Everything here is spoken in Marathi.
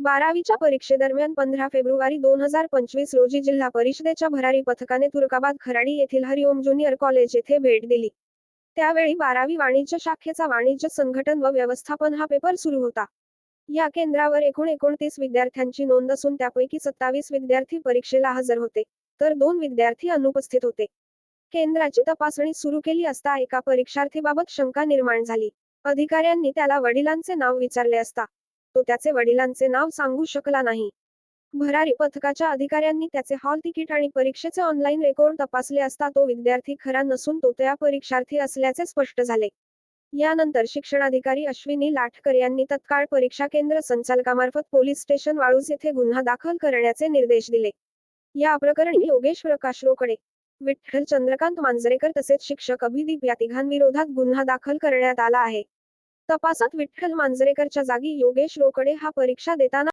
12वीच्या परीक्षेदरम्यान 15 फेब्रुवारी 2025 रोजी जिल्हा परिषदेच्या भरारी पथकाने तुर्काबाद खराडी येथील हरिओम ज्युनियर कॉलेज येथे भेट दिली. त्यावेळी 12वी वाणिज्य शाखेचा वाणिज्य संघटन व व्यवस्थापन हा पेपर सुरू होता. या केंद्रावर एकूण 29 विद्यार्थ्यांची नोंद असून त्यापैकी 27 विद्यार्थी परीक्षेला हजर होते, तर 2 विद्यार्थी अनुपस्थित होते. केंद्राची तपासणी सुरू केली असता एका परीक्षार्थीबाबत शंका निर्माण झाली. अधिकाऱ्यांनी त्याला वडिलांचे नाव विचारले असता तो त्याचे वडिलांचे नाव सांगू शकला नाही. भरारी पथकाच्या अधिकाऱ्यांनी त्याचे हॉल तिकीट आणि परीक्षेचे ऑनलाईन रेकॉर्ड तपासले असता तो विद्यार्थी खरा नसून तो त्या परीक्षार्थी असल्याचे स्पष्ट झाले. यानंतर शिक्षणाधिकारी अश्विनी लाटकर यांनी तत्काळ परीक्षा केंद्र संचालकामार्फत पोलीस स्टेशन वाळूज येथे गुन्हा दाखल करण्याचे निर्देश दिले. या प्रकरणी योगेश प्रकाश रोकडे, विठ्ठल चंद्रकांत मांजरेकर तसेच शिक्षक अभिदीप या तिघांविरोधात गुन्हा दाखल करण्यात आला आहे. तपासात विठ्ठल मांजरेकरच्या जागी योगेश रोकडे हा परीक्षा देताना